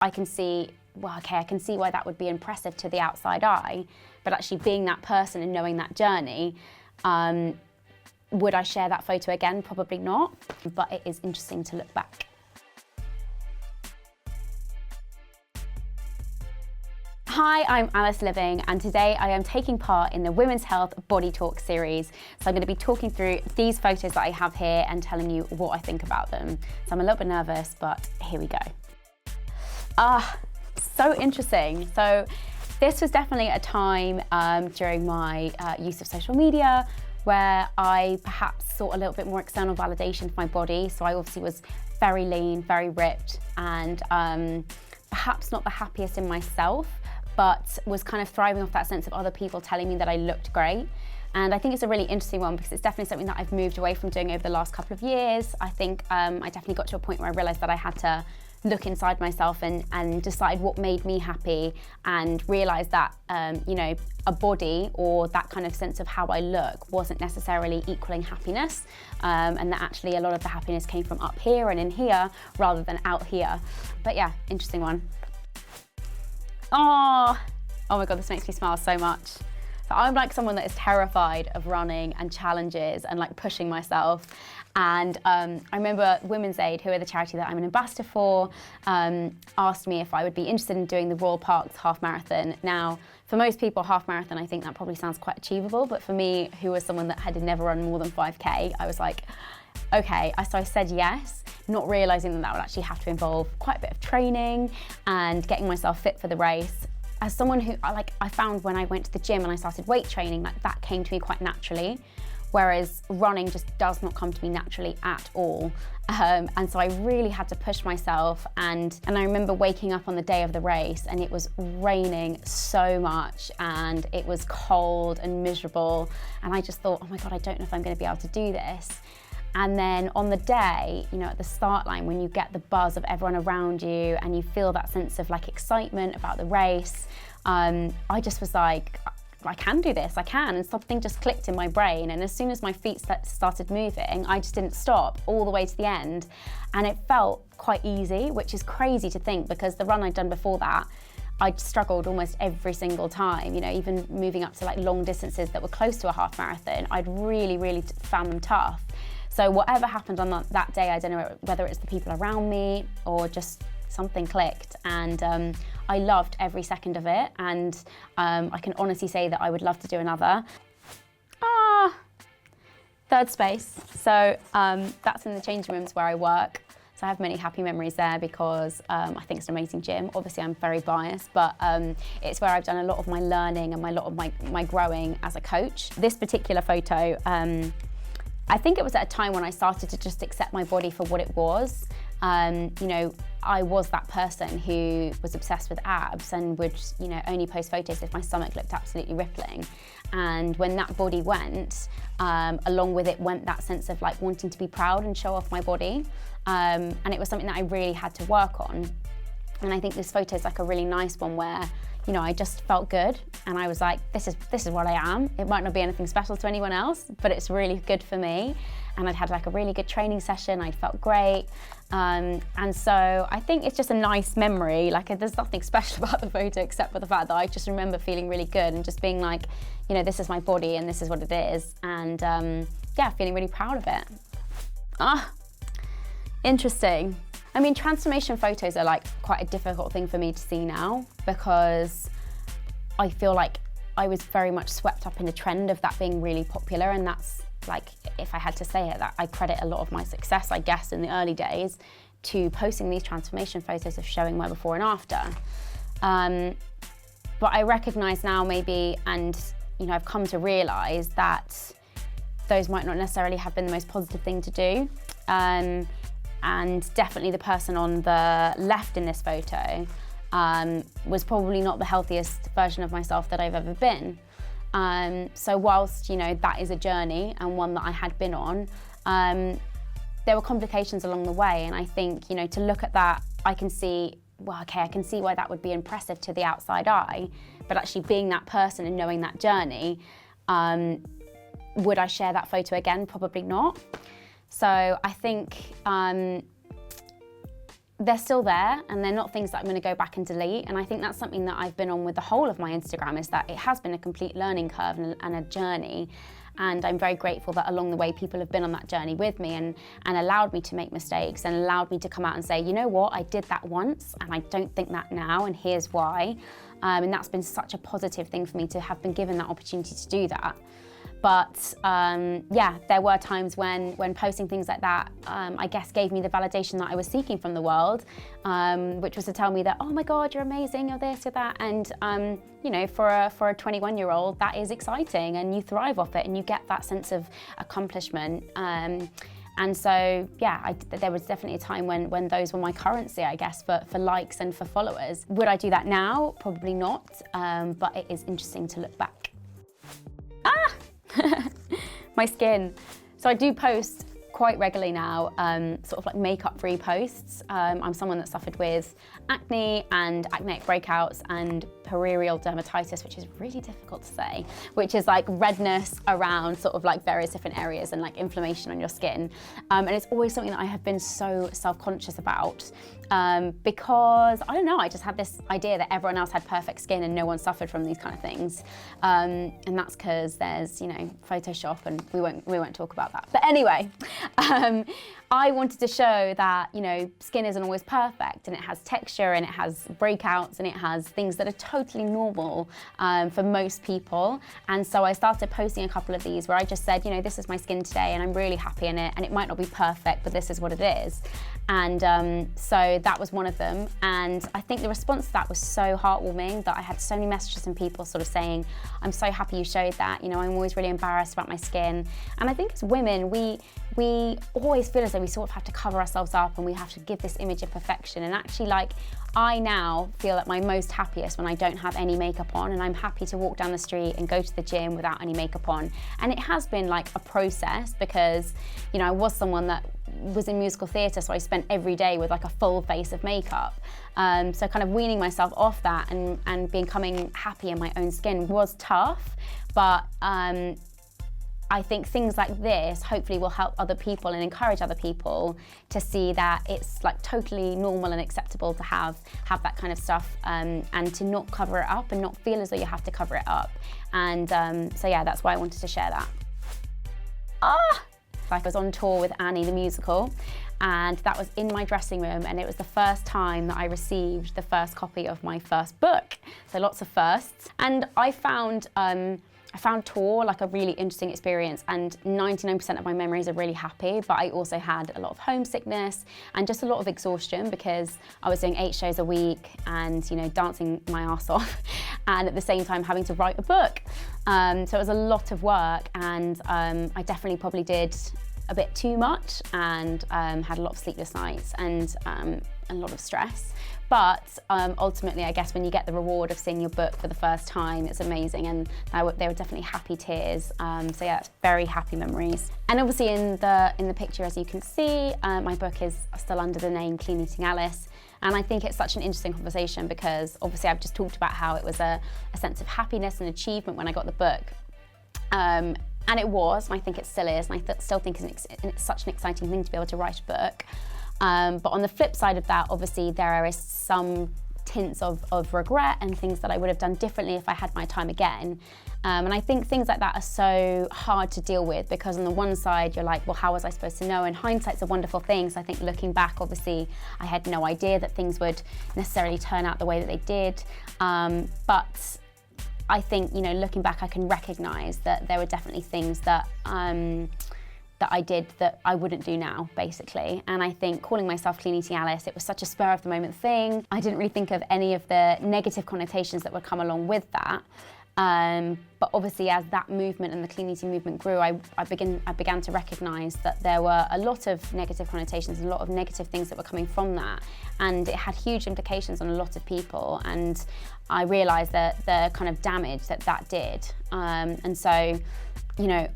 I can see, well, okay, I can see why that would be impressive to the outside eye, but actually being that person and knowing that journey, would I share that photo again? Probably not, but it is interesting to look back. Hi, I'm Alice Living, and today I am taking part in the Women's Health Body Talk series. So I'm going to be talking through these photos that I have here and telling you what I think about them. So I'm a little bit nervous, but here we go. So interesting. So this was definitely a time during my use of social media where I perhaps sought a little bit more external validation for my body. So I obviously was very lean, very ripped, and perhaps not the happiest in myself, but was kind of thriving off that sense of other people telling me that I looked great. And I think it's a really interesting one because it's definitely something that I've moved away from doing over the last couple of years. I think I definitely got to a point where I realized that I had to look inside myself and decide what made me happy, and realize that, you know, a body or that kind of sense of how I look wasn't necessarily equaling happiness, and that actually a lot of the happiness came from up here and in here rather than out here. But yeah, interesting one. Oh my God, this makes me smile so much. So I'm like someone that is terrified of running and challenges and like pushing myself. And I remember Women's Aid, who are the charity that I'm an ambassador for, asked me if I would be interested in doing the Royal Parks half marathon. Now, for most people, half marathon, I think that probably sounds quite achievable. But for me, who was someone that had never run more than 5K, I was like, okay. So I said yes, not realizing that that would actually have to involve quite a bit of training and getting myself fit for the race. As someone who, I found when I went to the gym and I started weight training, that came to me quite naturally, whereas running just does not come to me naturally at all. And so I really had to push myself, and I remember waking up on the day of the race and it was raining so much and it was cold and miserable, and I just thought, oh my God, I don't know if I'm going to be able to do this. And then on the day, you know, at the start line, when you get the buzz of everyone around you and you feel that sense of like excitement about the race, I just was like, I can do this, I can. And something just clicked in my brain. And as soon as my feet started moving, I just didn't stop all the way to the end. And it felt quite easy, which is crazy to think, because the run I'd done before that, I'd struggled almost every single time, you know, even moving up to like long distances that were close to a half marathon, I'd really found them tough. So whatever happened on that day, I don't know whether it's the people around me or just something clicked, and I loved every second of it, and I can honestly say that I would love to do another. Third space. So that's in the changing rooms where I work. So I have many happy memories there because I think it's an amazing gym. Obviously I'm very biased, but it's where I've done a lot of my learning and a lot of my growing as a coach. This particular photo, I think it was at a time when I started to just accept my body for what it was. You know, I was that person who was obsessed with abs and would, you know, only post photos if my stomach looked absolutely rippling. And when that body went, along with it went that sense of like wanting to be proud and show off my body. And it was something that I really had to work on. And I think this photo is like a really nice one where, you know, I just felt good and I was like, this is what I am. It might not be anything special to anyone else, but it's really good for me. And I'd had like a really good training session. I felt great. And so I think it's just a nice memory. Like there's nothing special about the photo except for the fact that I just remember feeling really good and just being like, you know, this is my body and this is what it is. And yeah, feeling really proud of it. Interesting. I mean, transformation photos are like quite a difficult thing for me to see now because I feel like I was very much swept up in the trend of that being really popular, and that's like, if I had to say it, that I credit a lot of my success, I guess, in the early days to posting these transformation photos of showing my before and after. But I recognize now maybe, and you know, I've come to realize that those might not necessarily have been the most positive thing to do. And definitely the person on the left in this photo was probably not the healthiest version of myself that I've ever been. So whilst, you know, that is a journey and one that I had been on, there were complications along the way. And I think, you know, to look at that, I can see, well, okay, I can see why that would be impressive to the outside eye, but actually being that person and knowing that journey, would I share that photo again? Probably not. So I think they're still there, and they're not things that I'm going to go back and delete. And I think that's something that I've been on with the whole of my Instagram, is that it has been a complete learning curve and a journey. And I'm very grateful that along the way people have been on that journey with me and allowed me to make mistakes and allowed me to come out and say, you know what, I did that once and I don't think that now, and here's why. And that's been such a positive thing for me to have been given that opportunity to do that. But yeah, there were times when posting things like that, I guess gave me the validation that I was seeking from the world, which was to tell me that, oh my God, you're amazing, you're this, you're that. And you know, for a 21-year-old, that is exciting, and you thrive off it and you get that sense of accomplishment. And so, yeah, there was definitely a time when those were my currency, I guess, for likes and for followers. Would I do that now? Probably not, but it is interesting to look back. My skin. So I do post quite regularly now, sort of like makeup-free posts. I'm someone that suffered with acne and acneic breakouts and perioral dermatitis, which is really difficult to say, which is like redness around sort of like various different areas and like inflammation on your skin. And it's always something that I have been so self-conscious about, because I don't know, I just had this idea that everyone else had perfect skin and no one suffered from these kind of things. And that's because there's, you know, Photoshop, and we won't talk about that. But anyway, I wanted to show that, you know, skin isn't always perfect, and it has texture and it has breakouts and it has things that are totally normal for most people. And so I started posting a couple of these where I just said, you know, this is my skin today and I'm really happy in it, and it might not be perfect, but this is what it is. And so that was one of them. And I think the response to that was so heartwarming that I had so many messages from people sort of saying, I'm so happy you showed that. You know, I'm always really embarrassed about my skin. And I think as women, we always feel as though we sort of have to cover ourselves up and we have to give this image of perfection. And actually, like, I now feel at my most happiest when I don't have any makeup on, and I'm happy to walk down the street and go to the gym without any makeup on. And it has been like a process because, you know, I was someone that was in musical theatre, so I spent every day with like a full face of makeup. So kind of weaning myself off that and becoming happy in my own skin was tough, but I think things like this hopefully will help other people and encourage other people to see that it's like totally normal and acceptable to have that kind of stuff, and to not cover it up and not feel as though you have to cover it up. And so yeah, that's why I wanted to share that. I was on tour with Annie the musical, and that was in my dressing room, and it was the first time that I received the first copy of my first book. So lots of firsts. And I found tour like a really interesting experience, and 99% of my memories are really happy, but I also had a lot of homesickness and just a lot of exhaustion because I was doing 8 shows a week and, you know, dancing my ass off and at the same time having to write a book. So it was a lot of work, and I definitely probably did a bit too much and had a lot of sleepless nights and a lot of stress. But ultimately, I guess when you get the reward of seeing your book for the first time, it's amazing, and they were definitely happy tears. So yeah, it's very happy memories. And obviously in the picture, as you can see, my book is still under the name Clean Eating Alice. And I think it's such an interesting conversation because obviously I've just talked about how it was a sense of happiness and achievement when I got the book. And it was, and I think it still is, and I still think it's such an exciting thing to be able to write a book. But on the flip side of that, obviously there is some tints of regret and things that I would have done differently if I had my time again. And I think things like that are so hard to deal with because on the one side you're like, well, how was I supposed to know? And hindsight's a wonderful thing. So I think looking back, obviously I had no idea that things would necessarily turn out the way that they did. But I think, you know, looking back, I can recognize that there were definitely things that I did that I wouldn't do now, basically. And I think calling myself Clean Eating Alice, it was such a spur of the moment thing. I didn't really think of any of the negative connotations that would come along with that. But obviously as that movement and the clean eating movement grew, I began to recognise that there were a lot of negative connotations, a lot of negative things that were coming from that. And it had huge implications on a lot of people. And I realised that the kind of damage that did. And so, you know,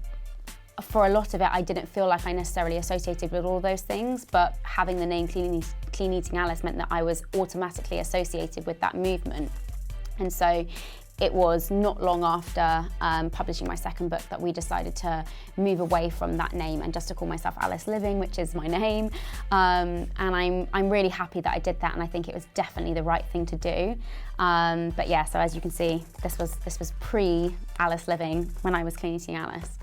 for a lot of it, I didn't feel like I necessarily associated with all those things, but having the name Clean Eating Alice meant that I was automatically associated with that movement. And so it was not long after publishing my second book that we decided to move away from that name and just to call myself Alice Living, which is my name. And I'm really happy that I did that, and I think it was definitely the right thing to do. But yeah, so as you can see, this was pre-Alice Living when I was Clean Eating Alice.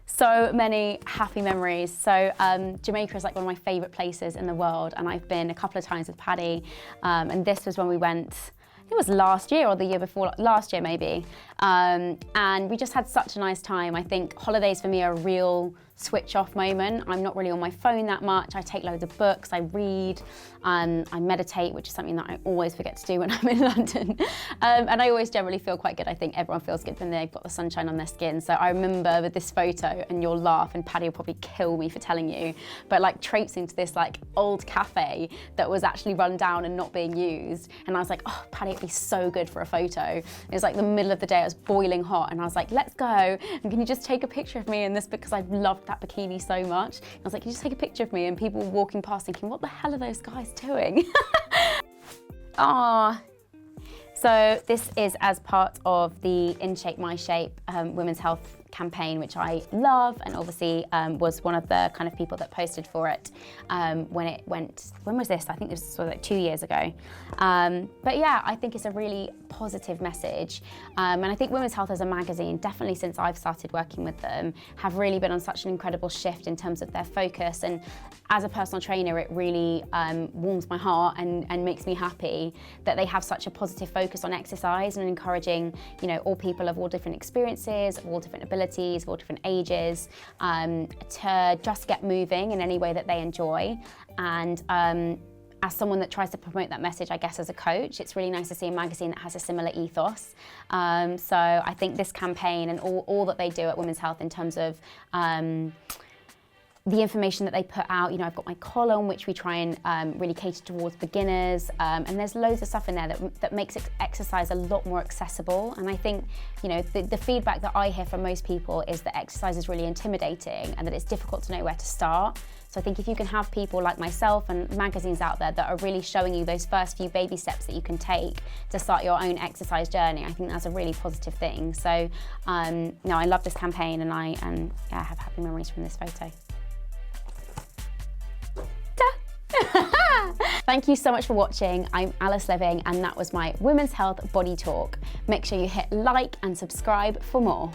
So many happy memories. So Jamaica is like one of my favourite places in the world, and I've been a couple of times with Paddy, and this was when we went, I think it was last year or the year before, last year maybe, and we just had such a nice time. I think holidays for me are a real switch off moment. I'm not really on my phone that much. I take loads of books, I read, I meditate, which is something that I always forget to do when I'm in London. And I always generally feel quite good. I think everyone feels good when they've got the sunshine on their skin. So I remember with this photo, and you'll laugh, and Paddy will probably kill me for telling you, but like traipsing to this like old cafe that was actually run down and not being used. And I was like, oh, Paddy, it'd be so good for a photo. It was like the middle of the day, it was boiling hot, and I was like, let's go. And can you just take a picture of me in this, because I loved that bikini so much. I was like, can you just take a picture of me? And people were walking past thinking, what the hell are those guys doing? Ah. So this is as part of the In Shape My Shape women's health campaign, which I love, and obviously was one of the kind of people that posted for it when it went, when was this? I think this was sort of like 2 years ago. But yeah, I think it's a really positive message. And I think Women's Health as a magazine, definitely since I've started working with them, have really been on such an incredible shift in terms of their focus. And as a personal trainer, it really warms my heart and makes me happy that they have such a positive focus on exercise and encouraging, you know, all people of all different experiences, of all different abilities, of all different ages, to just get moving in any way that they enjoy. And as someone that tries to promote that message, I guess as a coach, it's really nice to see a magazine that has a similar ethos. So I think this campaign and all that they do at Women's Health in terms of the information that they put out, you know, I've got my column, which we try and really cater towards beginners, and there's loads of stuff in there that makes exercise a lot more accessible. And I think, you know, the feedback that I hear from most people is that exercise is really intimidating and that it's difficult to know where to start. So I think if you can have people like myself and magazines out there that are really showing you those first few baby steps that you can take to start your own exercise journey, I think that's a really positive thing. So, no, I love this campaign, and I have happy memories from this photo. Thank you so much for watching. I'm Alice Living, and that was my Women's Health Body Talk. Make sure you hit like and subscribe for more.